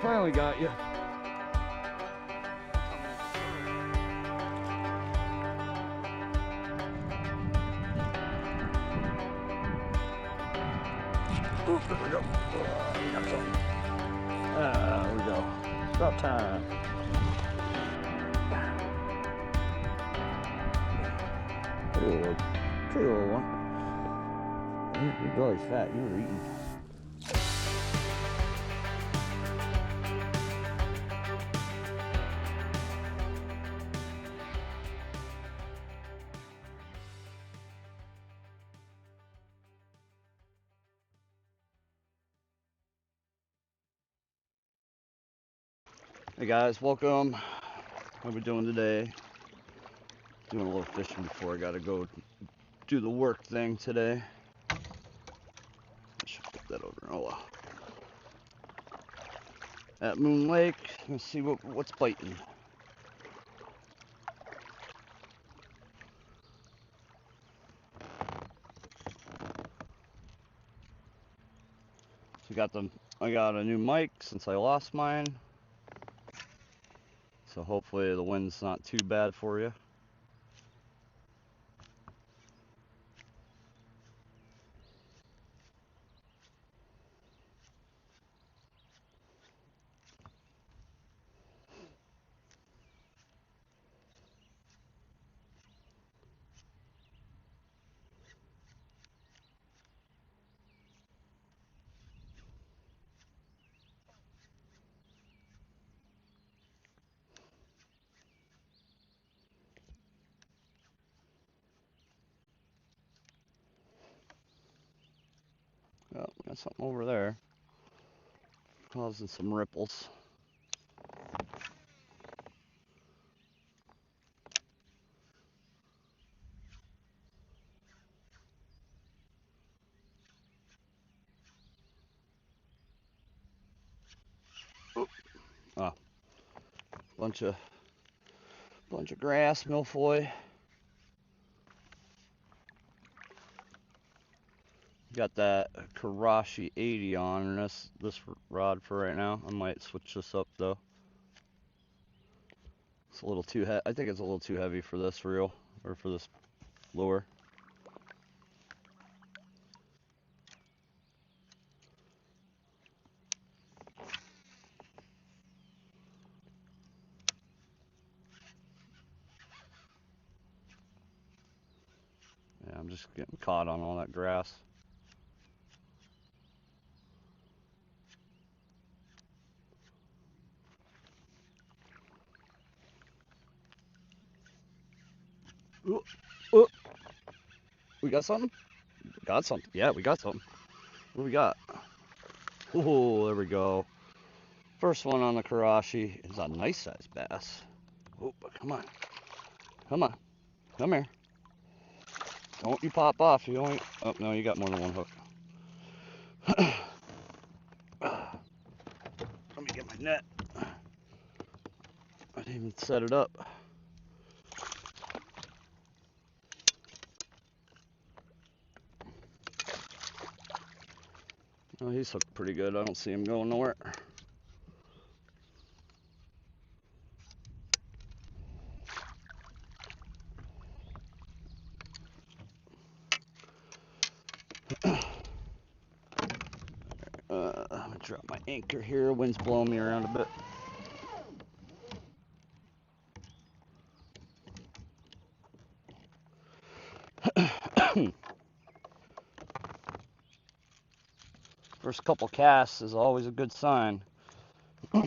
Finally got you. Oop, there we go. Got something. There we go. About time. Pretty little one. Your belly's fat. You were eating. Hey guys, welcome. What are we doing today? Doing a little fishing before I gotta go do the work thing today. I should put that over. Oh well. At Moon Lake, let's see what's biting. So I got a new mic since I lost mine. So hopefully the wind's not too bad for you. Oh, we got something over there. Causing some ripples. Oh, bunch of grass, milfoil. Got that Karashi 80 on this rod for right now. I might switch this up though. It's a little too heavy. I think it's a little too heavy for this reel or for this lure. Yeah, I'm just getting caught on all that grass. Ooh, ooh. We got something? Got something. Yeah, we got something. What do we got? Oh, there we go. First one on the Karashi is a nice sized bass. Oh, come on. Come on. Come here. Don't you pop off. You only. Oh, no, you got more than one hook. Let me get my net. I didn't even set it up. Oh, he's hooked pretty good. I don't see him going nowhere. I'm gonna drop my anchor here. Wind's blowing me around a bit. First couple casts is always a good sign. Yeah,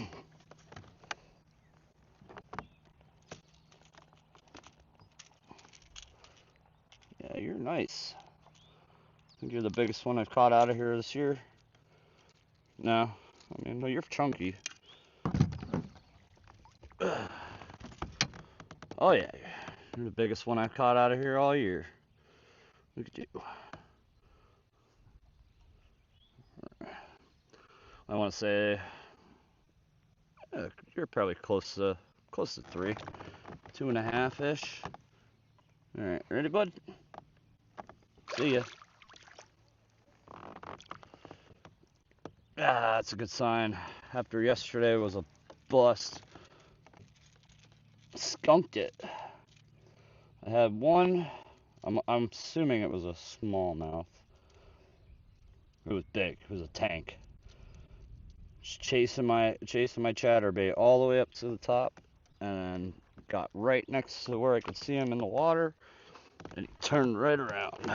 you're nice. I think you're the biggest one I've caught out of here this year. No, I mean, no, you're chunky. Oh yeah, you're the biggest one I've caught out of here all year. Look at you. I want to say you're probably close to 3, 2.5 ish. All right, ready, bud? See ya. Ah, that's a good sign. after yesterday was a bust. Skunked it. I had one. I'm assuming it was a smallmouth. It was big. It was a tank. Just chasing my chatterbait all the way up to the top, and got right next to where I could see him in the water, and he turned right around.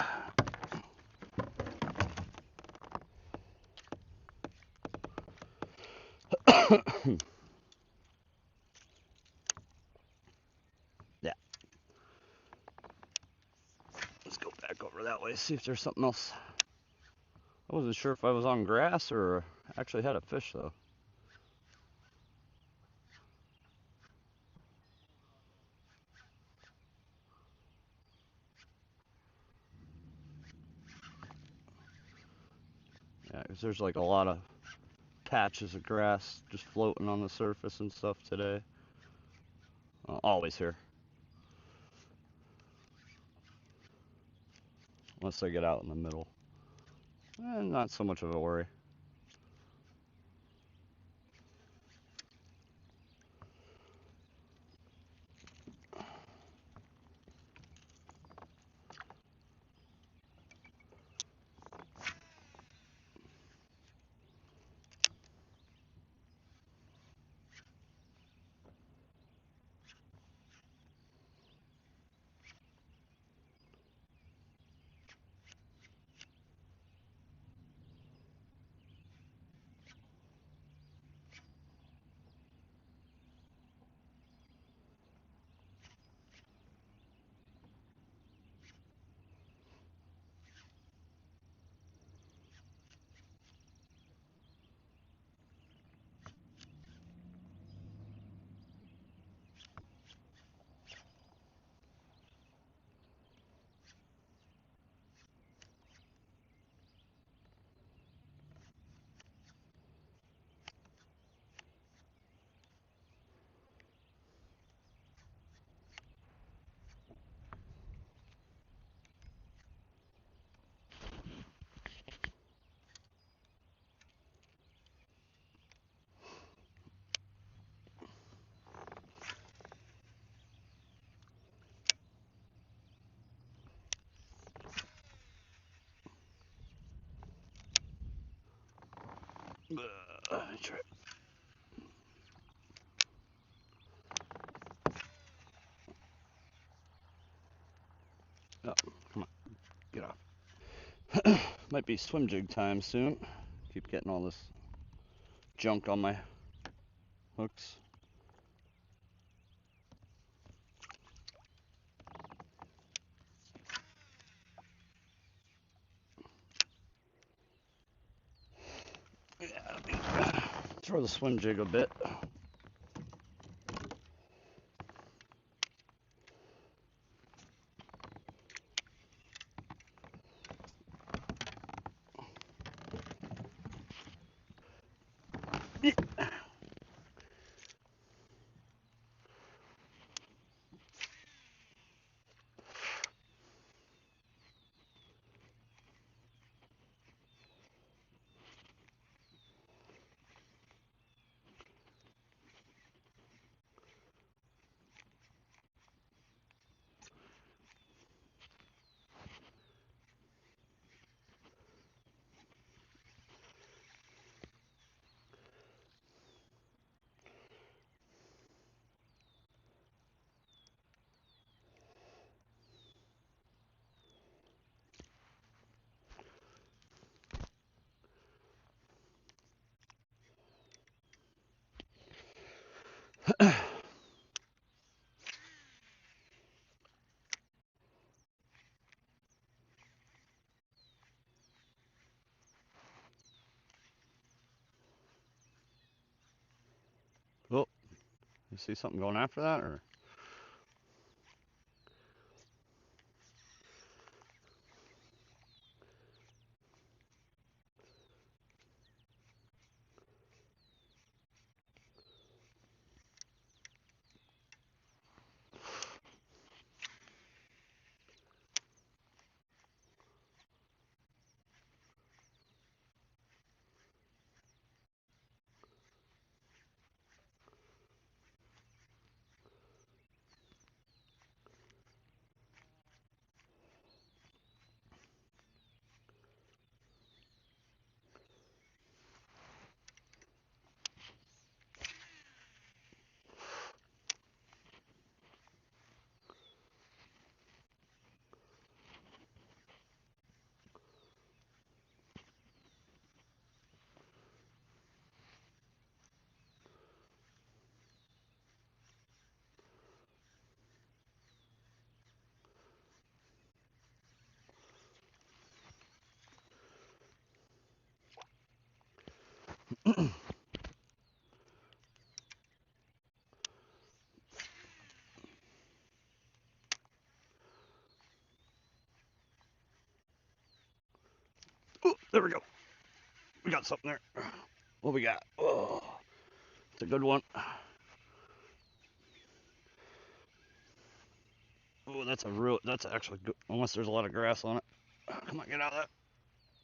Yeah. Let's go back over that way, see if there's something else. I wasn't sure if I was on grass or actually had a fish though. Yeah, because there's like a lot of patches of grass just floating on the surface and stuff today. Always here. Unless I get out in the middle. Not so much of a worry. Let me try. Oh, come on, get off. Might be swim jig time soon. Keep getting all this junk on my hooks. Yeah, throw the swim jig a bit. Oh, you see something going after that, or? There we go. We got something there. What we got? Oh, it's a good one. Oh, that's actually good. Unless there's a lot of grass on it. Come on, get out of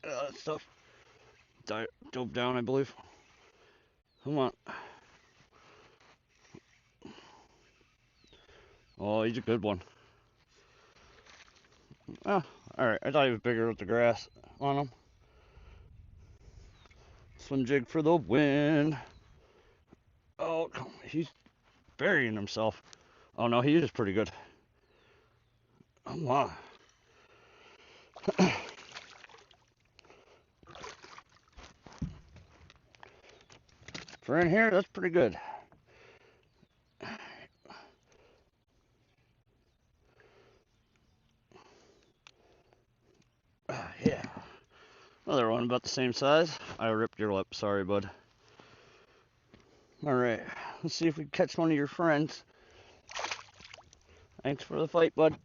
that stuff. Dove down, I believe. Come on. Oh, he's a good one. Oh, alright. I thought he was bigger with the grass on him. Swim jig for the win. Oh, he's burying himself. Oh, no, he is pretty good. Come on. For in here, that's pretty good. Yeah. Another one about the same size. I ripped your lip. Sorry, bud. Alright. Let's see if we can catch one of your friends. Thanks for the fight, bud.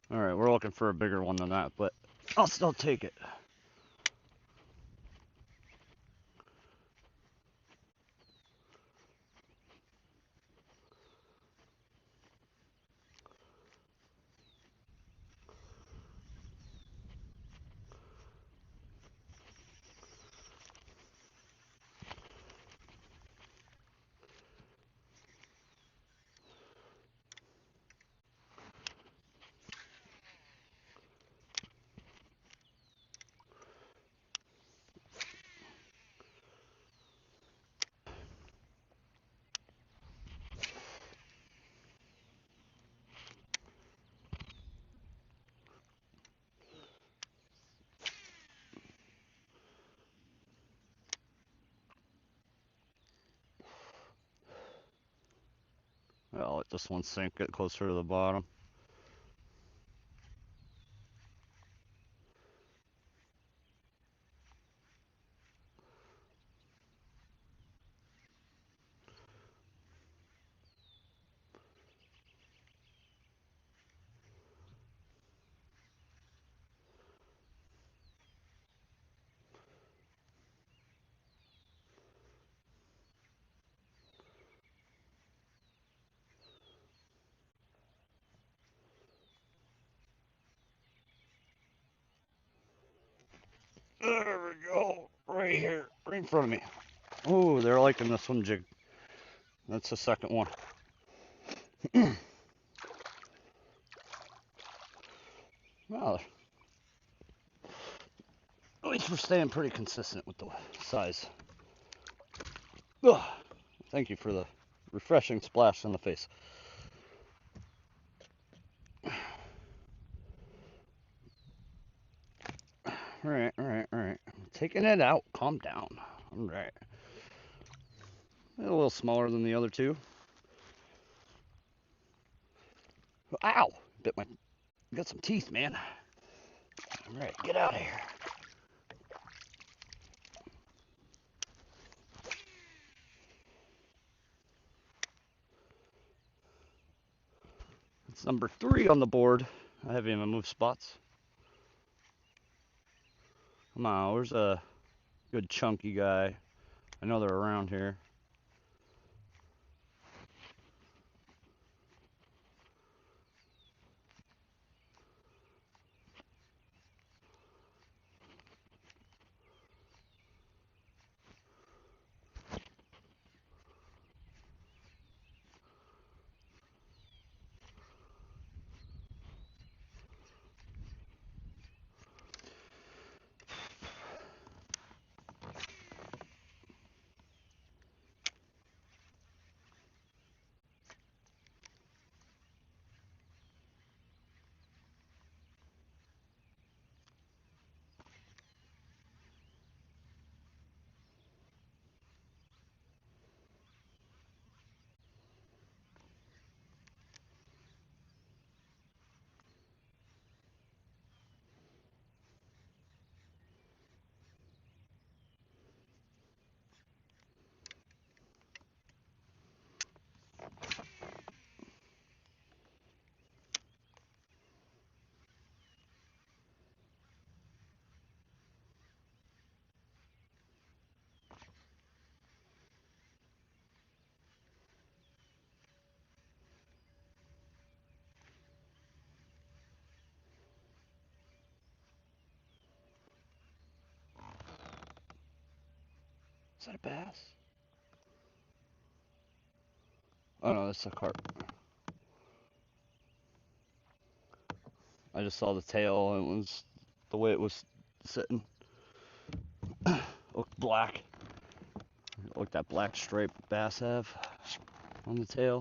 Alright, we're looking for a bigger one than that, but I'll still take it. I'll let this one sink, get closer to the bottom. There we go. Right here. Right in front of me. Oh, they're liking the swim jig. That's the second one. Well, at least we're staying pretty consistent with the size. Ugh. Thank you for the refreshing splash in the face. All right. Taking it out. Calm down. All right. A little smaller than the other two. Ow! Bit my. Got some teeth, man. All right, get out of here. It's number 3 on the board. I haven't even moved spots. Come on, where's a good chunky guy? I know they're around here. Is that a bass? Oh no, that's a carp. I just saw the tail and it was the way it was sitting. Looked black. Look that black stripe bass have on the tail.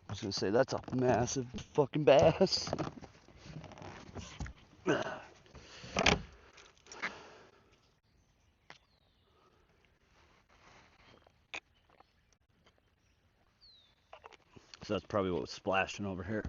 I was gonna say that's a massive fucking bass. So that's probably what was splashing over here.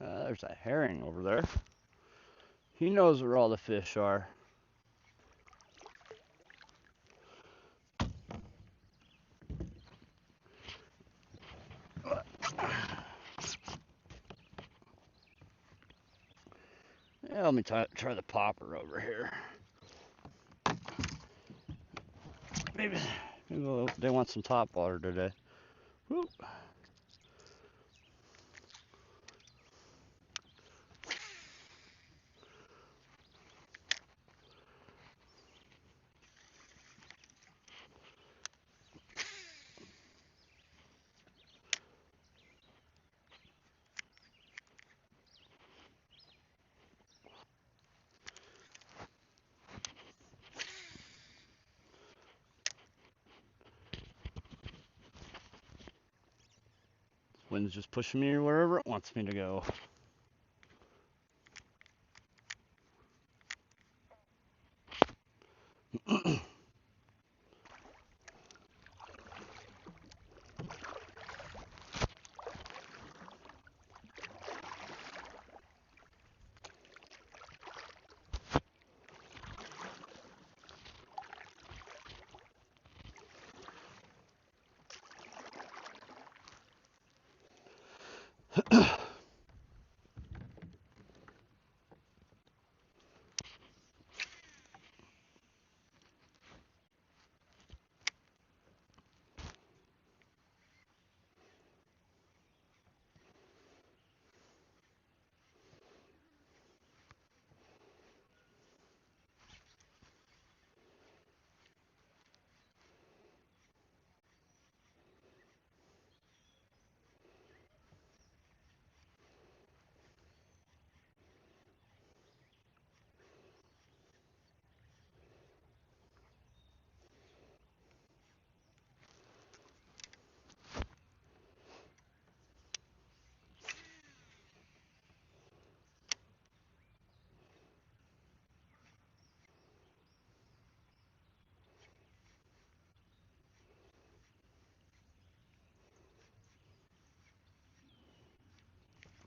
There's a herring over there. He knows where all the fish are. Yeah, let me try the popper over here. Maybe they want some top water today. Whoop. Wind's just pushing me wherever it wants me to go.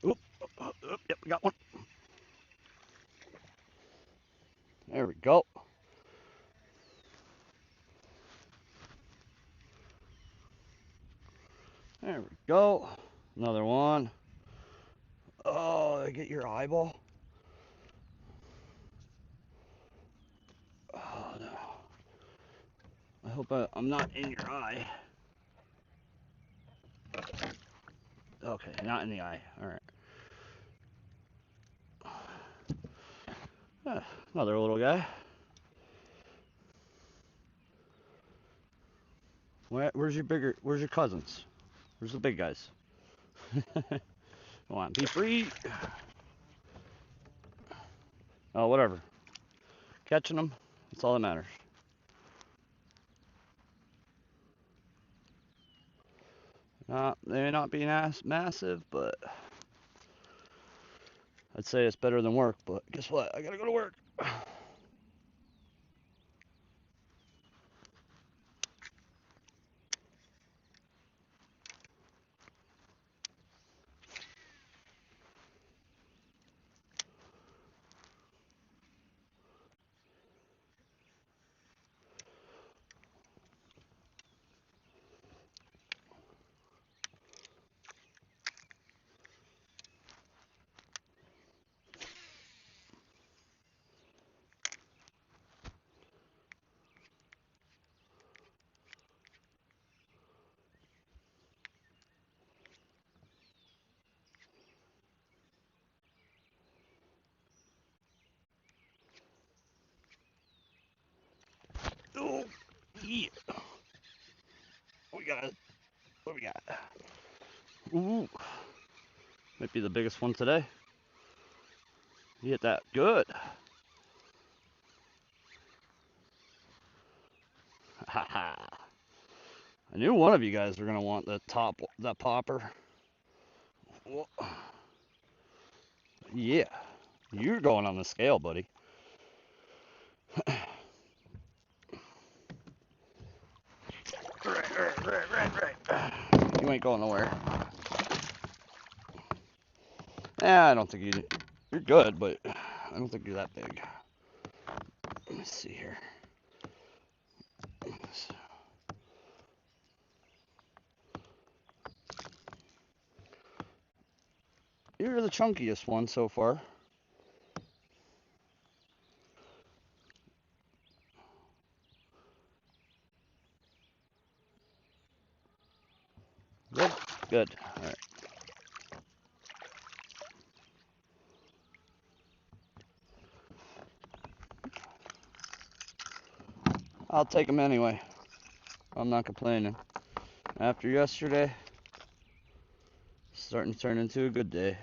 Oop, oop, yep, we got one. There we go. There we go. Another one. Oh, I get your eyeball. Oh no. I hope I'm not in your eye. Okay, not in the eye. All right. Another little guy. Where's your cousins? Where's the big guys? Come on, be free. Oh, whatever. Catching them, that's all that matters. They may not be massive, but I'd say it's better than work. But guess what? I gotta go to work. Oh, yeah. We got it. What we got? Ooh, might be the biggest one today. You hit that good. Ha ha. I knew one of you guys were gonna want that popper. Well, yeah, you're going on the scale, buddy. Right. You ain't going nowhere. I don't think you're good, but I don't think you're that big. Let me see here. You're the chunkiest one so far. Good, good. All right. I'll take them anyway. I'm not complaining. After yesterday, starting to turn into a good day.